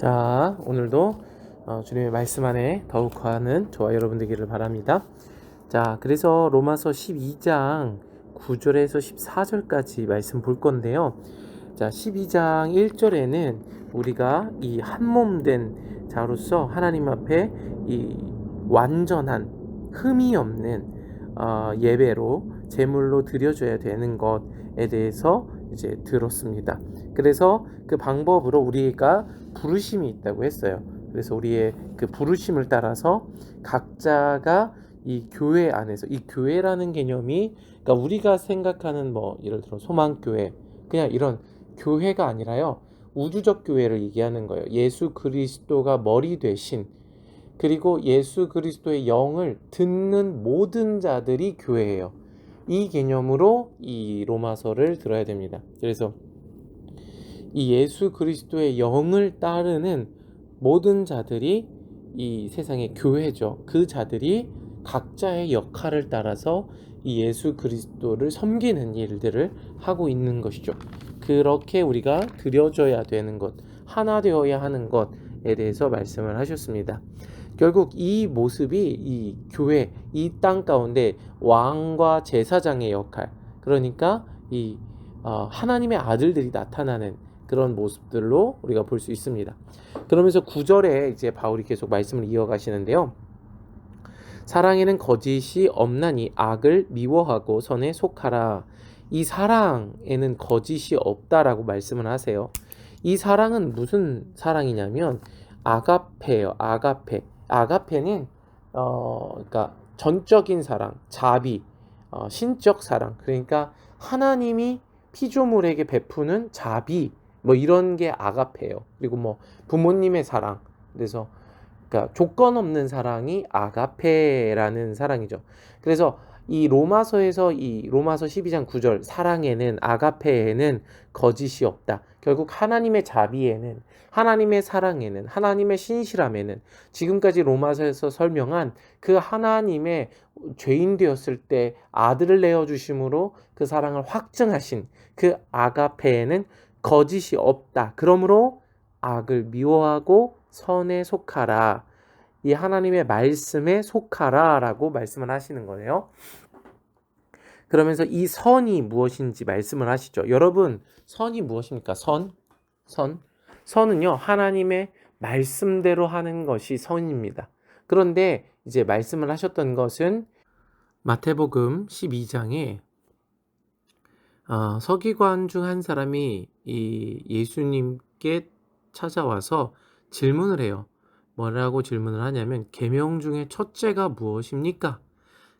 자, 오늘도 주님의 말씀 안에 더욱 거하는 저와 여러분 되기를 바랍니다. 자, 그래서 로마서 12장 9절에서 14절까지 말씀 볼 건데요. 자, 12장 1절에는 우리가 이 한 몸 된 자로서 하나님 앞에 이 완전한 흠이 없는 예배로 제물로 드려줘야 되는 것에 대해서 이제 들었습니다. 그래서 그 방법으로 우리가 부르심이 있다고 했어요. 그래서 우리의 그 부르심을 따라서 각자가 이 교회 안에서, 이 교회라는 개념이 그러니까 우리가 생각하는 예를 들어 소망교회, 그냥 이런 교회가 아니라요, 우주적 교회를 얘기하는 거예요. 예수 그리스도가 머리 되신, 그리고 예수 그리스도의 영을 듣는 모든 자들이 교회예요. 이 개념으로 이 로마서를 들어야 됩니다. 그래서 이 예수 그리스도의 영을 따르는 모든 자들이 이 세상의 교회죠. 그 자들이 각자의 역할을 따라서 이 예수 그리스도를 섬기는 일들을 하고 있는 것이죠. 그렇게 우리가 드려져야 되는 것, 하나 되어야 하는 것에 대해서 말씀을 하셨습니다. 결국 이 모습이 이 교회, 이 땅 가운데 왕과 제사장의 역할, 그러니까 이 하나님의 아들들이 나타나는 그런 모습들로 우리가 볼 수 있습니다. 그러면서 9절에 이제 바울이 계속 말씀을 이어가시는데요. 사랑에는 거짓이 없나니 악을 미워하고 선에 속하라. 이 사랑에는 거짓이 없다라고 말씀을 하세요. 이 사랑은 무슨 사랑이냐면 아가페예요. 아가페. 아가페는 그러니까 전적인 사랑, 자비, 신적 사랑. 그러니까 하나님이 피조물에게 베푸는 자비, 이런 게 아가페예요. 그리고 부모님의 사랑. 그래서 그러니까 조건 없는 사랑이 아가페라는 사랑이죠. 그래서 이 로마서에서 이 로마서 12장 9절 사랑에는 아가페에는 거짓이 없다. 결국 하나님의 자비에는, 하나님의 사랑에는, 하나님의 신실함에는, 지금까지 로마서에서 설명한 그 하나님의 죄인 되었을 때 아들을 내어 주심으로 그 사랑을 확증하신 그 아가페에는 거짓이 없다. 그러므로 악을 미워하고 선에 속하라. 이 하나님의 말씀에 속하라 라고 말씀을 하시는 거예요. 그러면서 이 선이 무엇인지 말씀을 하시죠. 여러분, 선이 무엇입니까? 선은요, 하나님의 말씀대로 하는 것이 선입니다. 그런데 이제 말씀을 하셨던 것은 마태복음 12장에 서기관 중 한 사람이 이 예수님께 찾아와서 질문을 해요. 뭐라고 질문을 하냐면 계명 중에 첫째가 무엇입니까?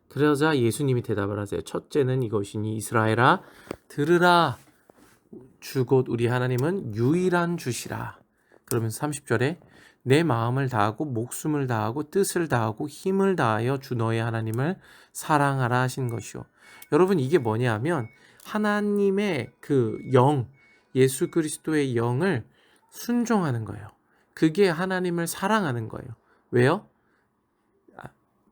그러자 예수님이 대답을 하세요. 첫째는 이것이니 이스라엘아 들으라. 주 곧 우리 하나님은 유일한 주시라. 그러면서 30절에 내 마음을 다하고 목숨을 다하고 뜻을 다하고 힘을 다하여 주 너의 하나님을 사랑하라 하신 것이요. 여러분, 이게 뭐냐 하면 하나님의 그 영, 예수 그리스도의 영을 순종하는 거예요. 그게 하나님을 사랑하는 거예요. 왜요?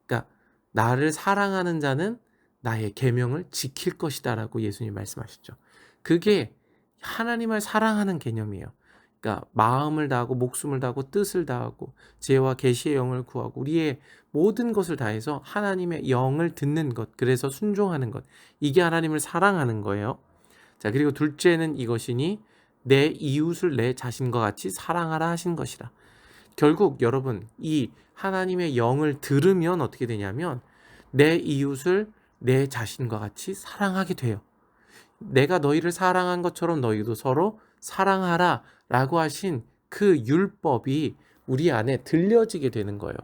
그러니까 나를 사랑하는 자는 나의 계명을 지킬 것이다 라고 예수님 말씀하셨죠. 그게 하나님을 사랑하는 개념이에요. 그러니까 마음을 다하고 목숨을 다하고 뜻을 다하고 지혜와 계시의 영을 구하고 우리의 모든 것을 다해서 하나님의 영을 듣는 것, 그래서 순종하는 것, 이게 하나님을 사랑하는 거예요. 자, 그리고 둘째는 이것이니 내 이웃을 내 자신과 같이 사랑하라 하신 것이라. 결국 여러분, 이 하나님의 영을 들으면 어떻게 되냐면 내 이웃을 내 자신과 같이 사랑하게 돼요. 내가 너희를 사랑한 것처럼 너희도 서로 사랑하라 라고 하신 그 율법이 우리 안에 들려지게 되는 거예요.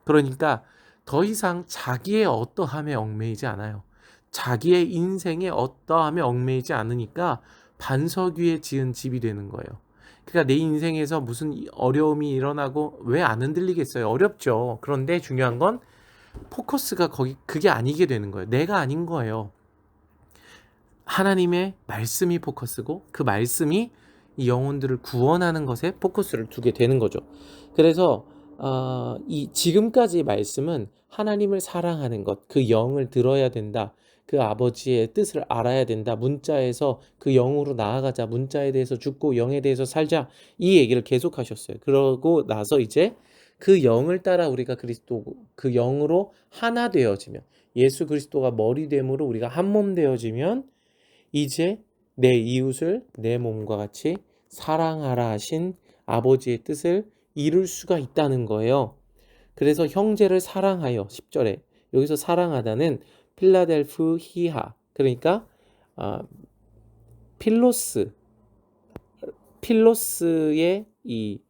그러니까 더 이상 자기의 어떠함에 얽매이지 않아요. 자기의 인생에 어떠함에 얽매이지 않으니까 반석 위에 지은 집이 되는 거예요. 그러니까 내 인생에서 무슨 어려움이 일어나고 왜 안 흔들리겠어요? 어렵죠. 그런데 중요한 건 포커스가 그게 아니게 되는 거예요. 내가 아닌 거예요. 하나님의 말씀이 포커스고 그 말씀이 이 영혼들을 구원하는 것에 포커스를 두게 되는 거죠. 그래서 이 지금까지 말씀은 하나님을 사랑하는 것, 그 영을 들어야 된다. 그 아버지의 뜻을 알아야 된다. 문자에서 그 영으로 나아가자. 문자에 대해서 죽고 영에 대해서 살자. 이 얘기를 계속 하셨어요. 그러고 나서 이제 그 영을 따라 우리가 그리스도 그 영으로 하나 되어지면 예수 그리스도가 머리 됨으로 우리가 한 몸 되어지면 이제 내 이웃을 내 몸과 같이 사랑하라 하신 아버지의 뜻을 이룰 수가 있다는 거예요. 그래서 형제를 사랑하여 10절에 여기서 사랑하다는 필라델프히아 그러니까 아, 필로스 필로스의 이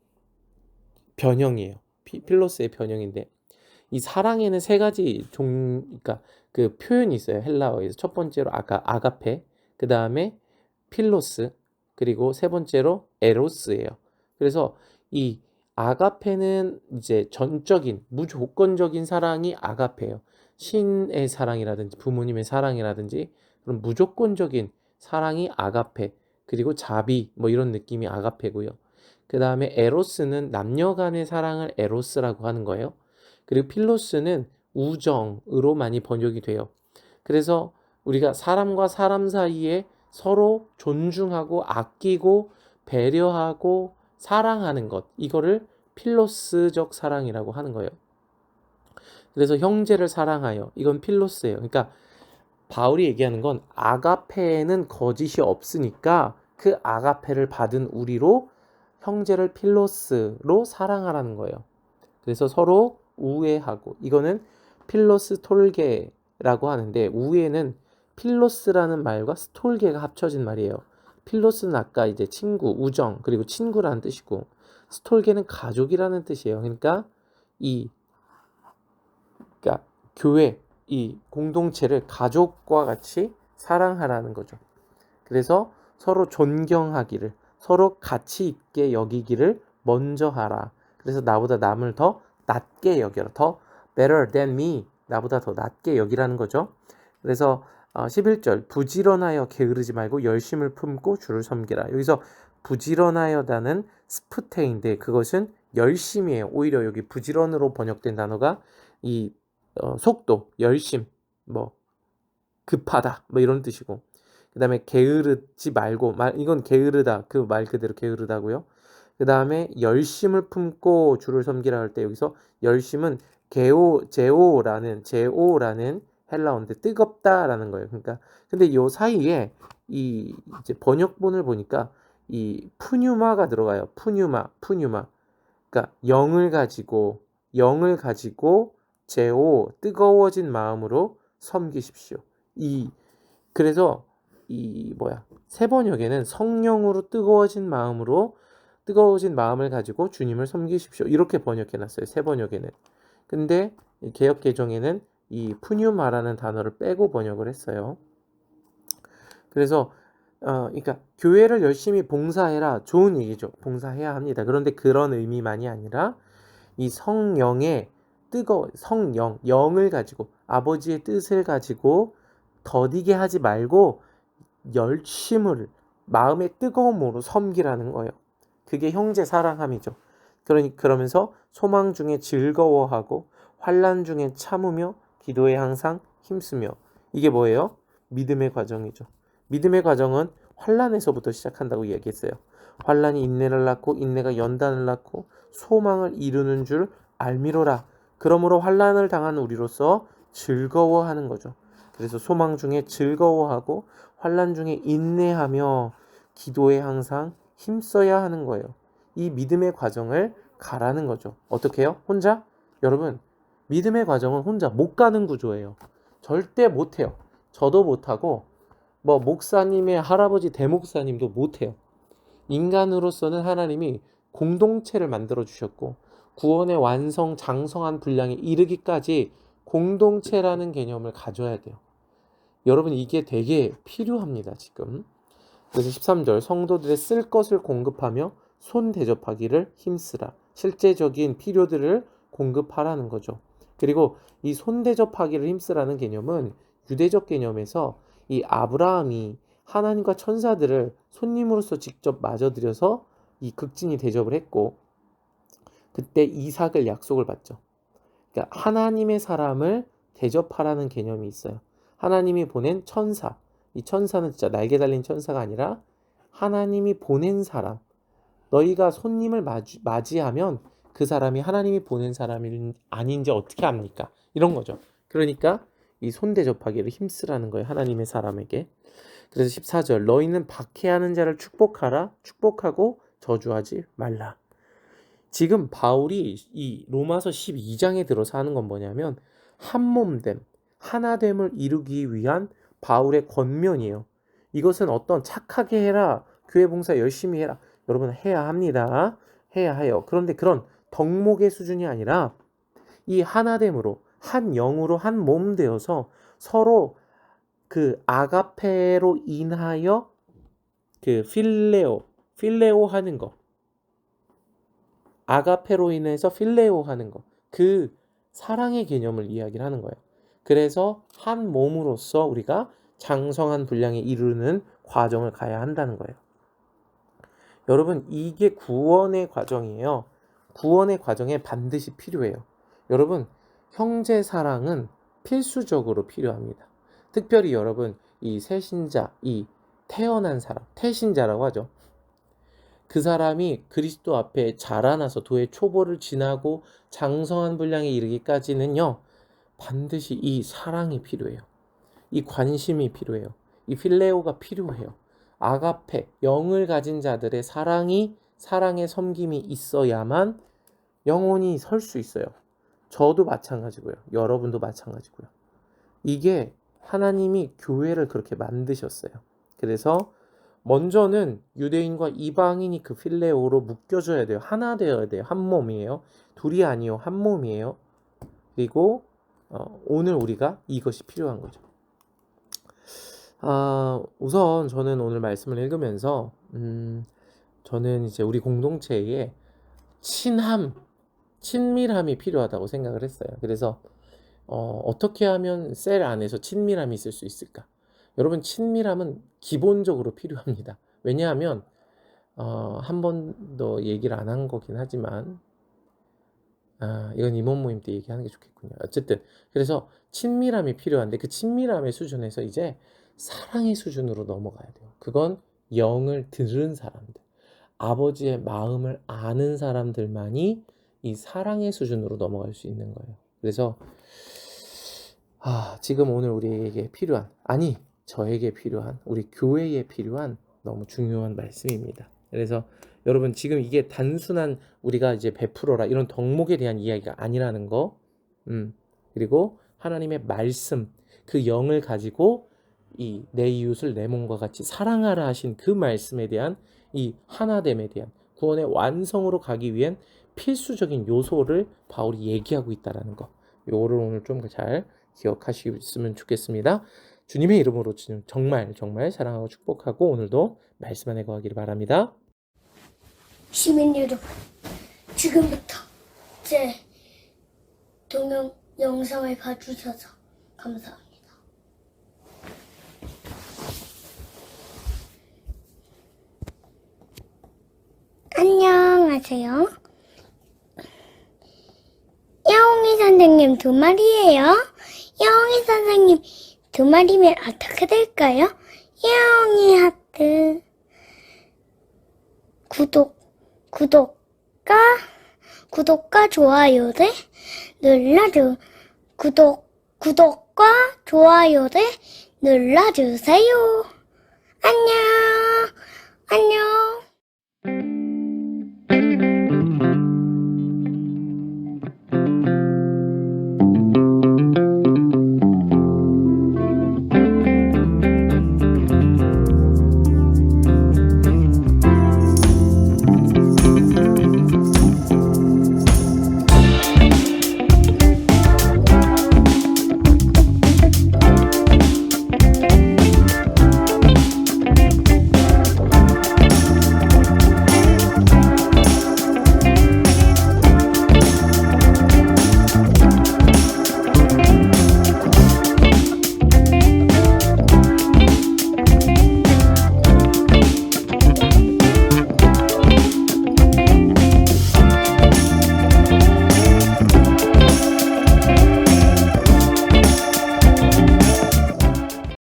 변형이에요. 필로스의 변형인데 이 사랑에는 세 가지 그러니까 그 표현이 있어요. 헬라어에서 첫 번째로 아가페, 그 다음에 필로스, 그리고 세 번째로 에로스예요. 그래서 이 아가페는 이제 전적인 무조건적인 사랑이 아가페예요. 신의 사랑이라든지 부모님의 사랑이라든지 그런 무조건적인 사랑이 아가페, 그리고 자비 뭐 이런 느낌이 아가페고요. 그 다음에 에로스는 남녀 간의 사랑을 에로스라고 하는 거예요. 그리고 필로스는 우정으로 많이 번역이 돼요. 그래서 우리가 사람과 사람 사이에 서로 존중하고 아끼고 배려하고 사랑하는 것, 이거를 필로스적 사랑이라고 하는 거예요. 그래서 형제를 사랑하여, 이건 필로스예요. 그러니까 바울이 얘기하는 건 아가페에는 거짓이 없으니까 그 아가페를 받은 우리로 형제를 필로스로 사랑하라는 거예요. 그래서 서로 우애하고, 이거는 필로스톨게라고 하는데 우애는 필로스라는 말과 스톨게가 합쳐진 말이에요. 필로스는 아까 이제 친구, 우정, 그리고 친구라는 뜻이고 스톨게는 가족이라는 뜻이에요. 그러니까 이 그러니까 교회, 이 공동체를 가족과 같이 사랑하라는 거죠. 그래서 서로 존경하기를, 서로 가치 있게 여기기를 먼저 하라. 그래서 나보다 남을 더 낮게 여겨라. 더 better than me. 나보다 더 낮게 여기라는 거죠. 그래서 11절 부지런하여 게으르지 말고 열심을 품고 주를 섬기라. 여기서 부지런하여다는 스프테인데 그것은 열심이에요. 오히려 여기 부지런으로 번역된 단어가 이 속도, 열심, 뭐 급하다, 뭐 이런 뜻이고 그 다음에 게으르지 말고 이건 게으르다 그 말 그대로 게으르다고요. 그 다음에 열심을 품고 주를 섬기라 할 때 여기서 열심은 제오라는 헬라어인데 뜨겁다라는 거예요. 그러니까 근데 요 사이에 이 이제 번역본을 보니까 이 푸뉴마가 들어가요. 푸뉴마. 그러니까 영을 가지고 제오 뜨거워진 마음으로 섬기십시오. 그래서 세 번역에는 성령으로 뜨거워진 마음을 가지고 주님을 섬기십시오. 이렇게 번역해 놨어요. 세 번역에는. 근데 개역 개정에는 이 푸뉴마라는 단어를 빼고 번역을 했어요. 그래서 그러니까 교회를 열심히 봉사해라. 좋은 얘기죠. 봉사해야 합니다. 그런데 그런 의미만이 아니라 이 성령의 영을 가지고 아버지의 뜻을 가지고 더디게 하지 말고 열심을 마음의 뜨거움으로 섬기라는 거예요. 그게 형제 사랑함이죠. 그러면서 소망 중에 즐거워하고 환난 중에 참으며 기도에 항상 힘쓰며 이게 뭐예요? 믿음의 과정이죠. 믿음의 과정은 환난에서부터 시작한다고 얘기했어요. 환난이 인내를 낳고 인내가 연단을 낳고 소망을 이루는 줄 알미로라. 그러므로 환난을 당한 우리로서 즐거워하는 거죠. 그래서 소망 중에 즐거워하고 환난 중에 인내하며 기도에 항상 힘써야 하는 거예요. 이 믿음의 과정을 가라는 거죠. 어떻게 해요? 혼자? 여러분, 믿음의 과정은 혼자 못 가는 구조예요. 절대 못 해요. 저도 못 하고 목사님의 할아버지 대목사님도 못 해요. 인간으로서는 하나님이 공동체를 만들어 주셨고 구원의 완성 장성한 분량에 이르기까지 공동체라는 개념을 가져야 돼요. 여러분 이게 되게 필요합니다. 지금. 그래서 13절 성도들의 쓸 것을 공급하며 손 대접하기를 힘쓰라. 실제적인 필요들을 공급하라는 거죠. 그리고 이 손 대접하기를 힘쓰라는 개념은 유대적 개념에서 이 아브라함이 하나님과 천사들을 손님으로서 직접 맞아들여서 이 극진히 대접을 했고 그때 이삭을 약속을 받죠. 그러니까 하나님의 사람을 대접하라는 개념이 있어요. 하나님이 보낸 천사. 이 천사는 진짜 날개 달린 천사가 아니라 하나님이 보낸 사람. 너희가 손님을 맞이하면 그 사람이 하나님이 보낸 사람이 아닌지 어떻게 압니까? 이런 거죠. 그러니까 이 손대접하기를 힘쓰라는 거예요. 하나님의 사람에게. 그래서 14절 너희는 박해하는 자를 축복하라. 축복하고 저주하지 말라. 지금 바울이 이 로마서 12장에 들어서 하는 건 뭐냐면 한몸됨, 하나됨을 이루기 위한 바울의 권면이에요. 이것은 어떤 착하게 해라, 교회 봉사 열심히 해라. 여러분 해야 합니다. 해야 해요. 그런데 그런 덕목의 수준이 아니라 이 하나됨으로 한 영으로 한 몸 되어서 서로 그 아가페로 인하여 그 필레오 하는 거. 아가페로 인해서 필레오 하는 거. 그 사랑의 개념을 이야기를 하는 거예요. 그래서 한 몸으로서 우리가 장성한 분량에 이르는 과정을 가야 한다는 거예요. 여러분 이게 구원의 과정이에요. 구원의 과정에 반드시 필요해요. 여러분 형제 사랑은 필수적으로 필요합니다. 특별히 여러분 이 새신자, 이 태어난 사람, 태신자라고 하죠. 그 사람이 그리스도 앞에 자라나서 도의 초보를 지나고 장성한 분량에 이르기까지는요. 반드시 이 사랑이 필요해요. 이 관심이 필요해요. 이 필레오가 필요해요. 아가페, 영을 가진 자들의 사랑의 섬김이 있어야만 영혼이 설 수 있어요. 저도 마찬가지고요. 여러분도 마찬가지고요. 이게 하나님이 교회를 그렇게 만드셨어요. 그래서 먼저는 유대인과 이방인이 그 필레오로 묶여져야 돼요. 하나 되어야 돼요. 한 몸이에요. 둘이 아니요. 한 몸이에요. 그리고 오늘 우리가 이것이 필요한 거죠. 우선 저는 오늘 말씀을 읽으면서 저는 이제 우리 공동체에 친밀함이 필요하다고 생각을 했어요. 그래서 어떻게 하면 셀 안에서 친밀함이 있을 수 있을까? 여러분 친밀함은 기본적으로 필요합니다. 왜냐하면 한 번도 얘기를 안 한 거긴 하지만 이건 임원 모임 때 얘기하는 게 좋겠군요. 어쨌든 그래서 친밀함이 필요한데 그 친밀함의 수준에서 이제 사랑의 수준으로 넘어가야 돼요. 그건 영을 들은 사람들, 아버지의 마음을 아는 사람들만이 이 사랑의 수준으로 넘어갈 수 있는 거예요. 그래서 지금 오늘 우리에게 필요한, 아니 저에게 필요한, 우리 교회에 필요한 너무 중요한 말씀입니다. 그래서 여러분 지금 이게 단순한 우리가 이제 베풀어라 이런 덕목에 대한 이야기가 아니라는 거, 그리고 하나님의 말씀, 그 영을 가지고 이 내 이웃을 내 몸과 같이 사랑하라 하신 그 말씀에 대한 이 하나됨에 대한 구원의 완성으로 가기 위한 필수적인 요소를 바울이 얘기하고 있다라는 거, 요거를 오늘 좀 잘 기억하시면 좋겠습니다. 주님의 이름으로 정말 사랑하고 축복하고 오늘도 말씀 안에 거하기를 바랍니다. 시민 여러분, 지금부터 제 동영 영상을 봐주셔서 감사합니다. 안녕하세요. 야옹이 선생님 2마리예요. 야옹이 선생님 2마리면 어떻게 될까요? 야옹이 하트 구독과 좋아요를 눌러주 구독과 좋아요를 눌러주세요. 안녕.